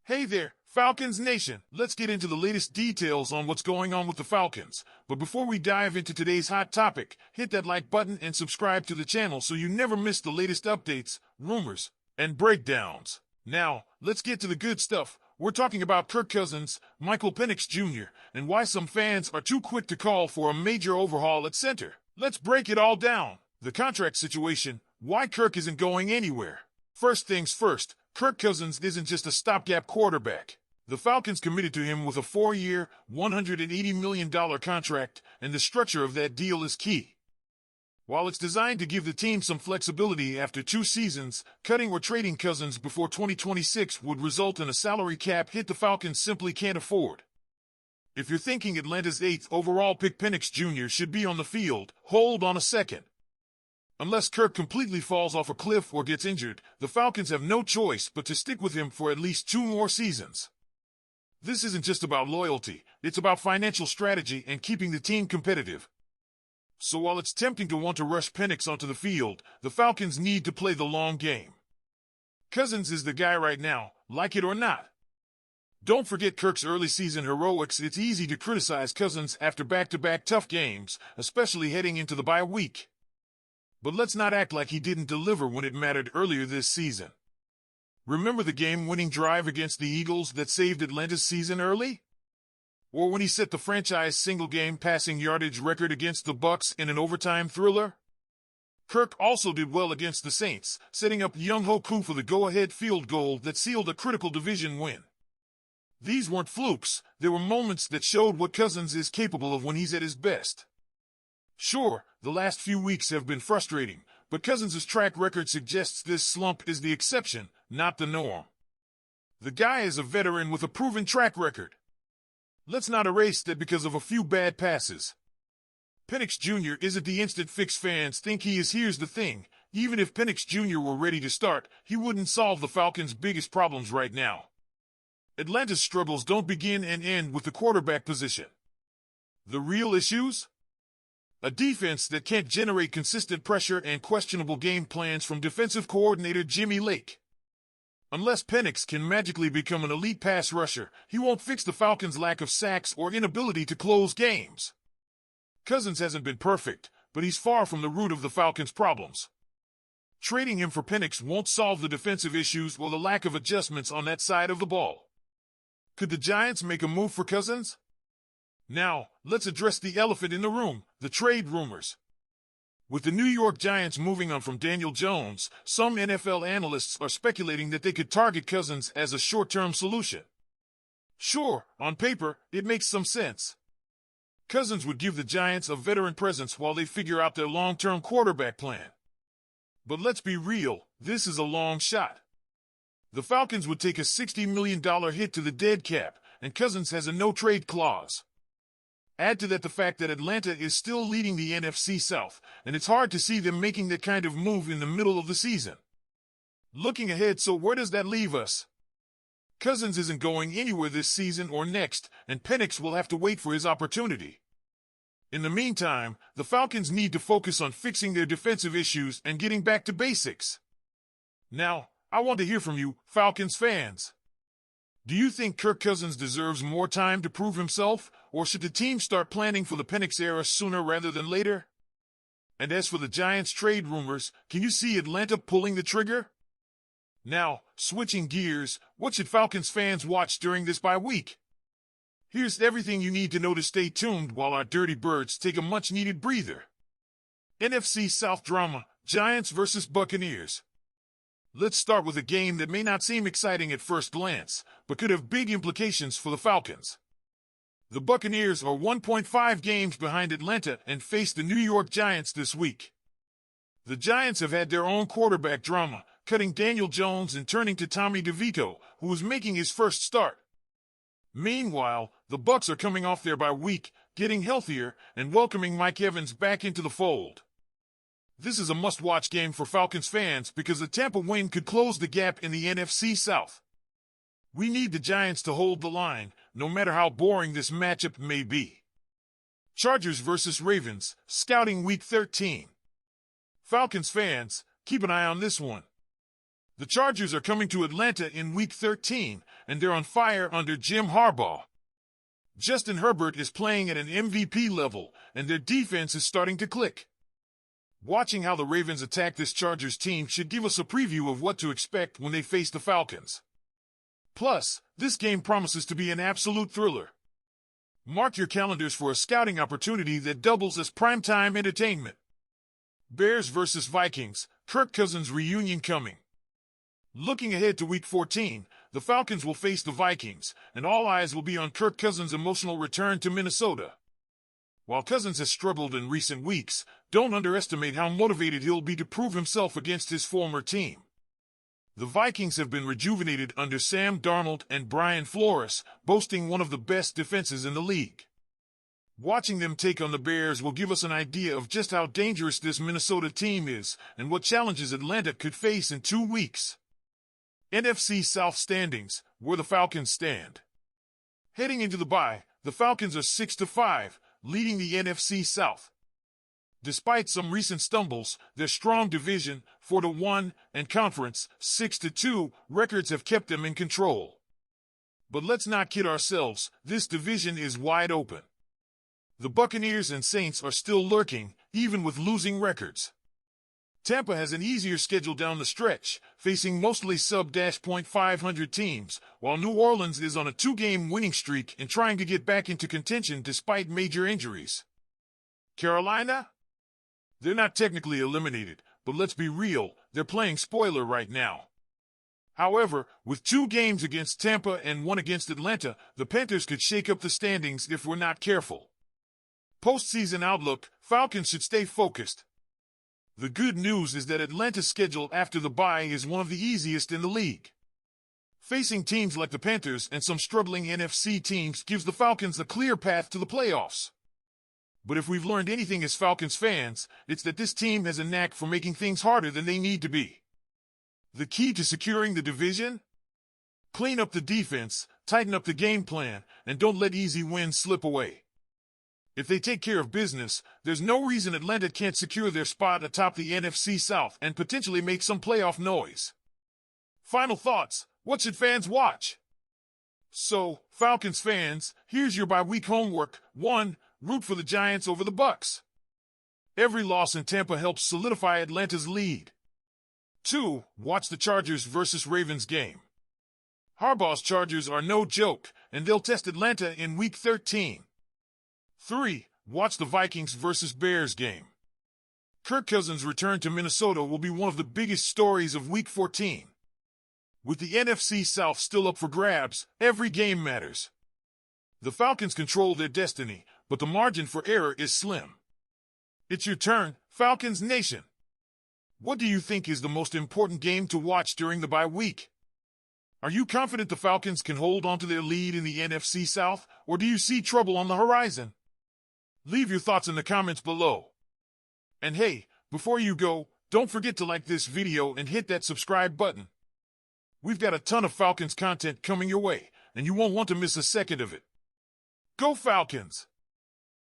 Hey there, Falcons Nation! Let's get into the latest details on what's going on with the Falcons. But before we dive into today's hot topic, hit that like button and subscribe to the channel so you never miss the latest updates, rumors, and breakdowns. Now, let's get to the good stuff. We're talking about Kirk Cousins, Michael Penix Jr., and why some fans are too quick to call for a major overhaul at center. Let's break it all down. The contract situation, why Kirk isn't going anywhere. First things first, Kirk Cousins isn't just a stopgap quarterback. The Falcons committed to him with a 4-year, $180 million contract, and the structure of that deal is key. While it's designed to give the team some flexibility after 2 seasons, cutting or trading Cousins before 2026 would result in a salary cap hit the Falcons simply can't afford. If you're thinking Atlanta's 8th overall pick Penix Jr. should be on the field, hold on a second. Unless Kirk completely falls off a cliff or gets injured, the Falcons have no choice but to stick with him for at least 2 more seasons. This isn't just about loyalty, it's about financial strategy and keeping the team competitive. So while it's tempting to want to rush Penix onto the field, the Falcons need to play the long game. Cousins is the guy right now, like it or not. Don't forget Kirk's early season heroics. It's easy to criticize Cousins after back-to-back tough games, especially heading into the bye week. But let's not act like he didn't deliver when it mattered earlier this season. Remember the game-winning drive against the Eagles that saved Atlanta's season early? Or when he set the franchise single-game passing yardage record against the Bucs in an overtime thriller? Kirk also did well against the Saints, setting up Younghoe Koo for the go-ahead field goal that sealed a critical division win. These weren't flukes, they were moments that showed what Cousins is capable of when he's at his best. Sure, the last few weeks have been frustrating, but Cousins' track record suggests this slump is the exception, not the norm. The guy is a veteran with a proven track record. Let's not erase that because of a few bad passes. Penix Jr. isn't the instant fix fans think he is. Here's the thing, even if Penix Jr. were ready to start, he wouldn't solve the Falcons' biggest problems right now. Atlanta's struggles don't begin and end with the quarterback position. The real issues? A defense that can't generate consistent pressure and questionable game plans from defensive coordinator Jimmy Lake. Unless Penix can magically become an elite pass rusher, he won't fix the Falcons' lack of sacks or inability to close games. Cousins hasn't been perfect, but he's far from the root of the Falcons' problems. Trading him for Penix won't solve the defensive issues or the lack of adjustments on that side of the ball. Could the Giants make a move for Cousins? Now, let's address the elephant in the room, the trade rumors. With the New York Giants moving on from Daniel Jones, some NFL analysts are speculating that they could target Cousins as a short-term solution. Sure, on paper, it makes some sense. Cousins would give the Giants a veteran presence while they figure out their long-term quarterback plan. But let's be real, this is a long shot. The Falcons would take a $60 million hit to the dead cap, and Cousins has a no-trade clause. Add to that the fact that Atlanta is still leading the NFC South, and it's hard to see them making that kind of move in the middle of the season. Looking ahead, so where does that leave us? Cousins isn't going anywhere this season or next, and Penix will have to wait for his opportunity. In the meantime, the Falcons need to focus on fixing their defensive issues and getting back to basics. Now, I want to hear from you, Falcons fans. Do you think Kirk Cousins deserves more time to prove himself, or should the team start planning for the Penix era sooner rather than later? And as for the Giants trade rumors, can you see Atlanta pulling the trigger? Now, switching gears, what should Falcons fans watch during this bye week? Here's everything you need to know to stay tuned while our Dirty Birds take a much-needed breather. NFC South drama, Giants versus Buccaneers. Let's start with a game that may not seem exciting at first glance, but could have big implications for the Falcons. The Buccaneers are 1.5 games behind Atlanta and face the New York Giants this week. The Giants have had their own quarterback drama, cutting Daniel Jones and turning to Tommy DeVito, who is making his first start. Meanwhile, the Bucs are coming off their bye week, getting healthier, and welcoming Mike Evans back into the fold. This is a must-watch game for Falcons fans because a Tampa win could close the gap in the NFC South. We need the Giants to hold the line, no matter how boring this matchup may be. Chargers versus Ravens, Scouting Week 13. Falcons fans, keep an eye on this one. The Chargers are coming to Atlanta in Week 13, and they're on fire under Jim Harbaugh. Justin Herbert is playing at an MVP level, and their defense is starting to click. Watching how the Ravens attack this Chargers team should give us a preview of what to expect when they face the Falcons. Plus, this game promises to be an absolute thriller. Mark your calendars for a scouting opportunity that doubles as primetime entertainment. Bears vs. Vikings, Kirk Cousins reunion coming. Looking ahead to Week 14, the Falcons will face the Vikings, and all eyes will be on Kirk Cousins' emotional return to Minnesota. While Cousins has struggled in recent weeks, don't underestimate how motivated he'll be to prove himself against his former team. The Vikings have been rejuvenated under Sam Darnold and Brian Flores, boasting one of the best defenses in the league. Watching them take on the Bears will give us an idea of just how dangerous this Minnesota team is and what challenges Atlanta could face in 2 weeks. NFC South standings, where the Falcons stand. Heading into the bye, the Falcons are 6-5, leading the NFC South. Despite some recent stumbles, their strong division, 4-1, and conference, 6-2, records have kept them in control. But let's not kid ourselves, this division is wide open. The Buccaneers and Saints are still lurking, even with losing records. Tampa has an easier schedule down the stretch, facing mostly sub-.500 teams, while New Orleans is on a 2-game winning streak and trying to get back into contention despite major injuries. Carolina? They're not technically eliminated, but let's be real, they're playing spoiler right now. However, with 2 games against Tampa and 1 against Atlanta, the Panthers could shake up the standings if we're not careful. Postseason outlook, Falcons should stay focused. The good news is that Atlanta's schedule after the bye is one of the easiest in the league. Facing teams like the Panthers and some struggling NFC teams gives the Falcons a clear path to the playoffs. But if we've learned anything as Falcons fans, it's that this team has a knack for making things harder than they need to be. The key to securing the division? Clean up the defense, tighten up the game plan, and don't let easy wins slip away. If they take care of business, there's no reason Atlanta can't secure their spot atop the NFC South and potentially make some playoff noise. Final thoughts, what should fans watch? So, Falcons fans, here's your bye-week homework. 1. Root for the Giants over the Bucs. Every loss in Tampa helps solidify Atlanta's lead. 2. Watch the Chargers vs. Ravens game. Harbaugh's Chargers are no joke, and they'll test Atlanta in Week 13. 3. Watch the Vikings vs. Bears game. Kirk Cousins' return to Minnesota will be one of the biggest stories of Week 14. With the NFC South still up for grabs, every game matters. The Falcons control their destiny, but the margin for error is slim. It's your turn, Falcons Nation. What do you think is the most important game to watch during the bye week? Are you confident the Falcons can hold on to their lead in the NFC South, or do you see trouble on the horizon? Leave your thoughts in the comments below. And hey, before you go, don't forget to like this video and hit that subscribe button. We've got a ton of Falcons content coming your way, and you won't want to miss a second of it. Go Falcons!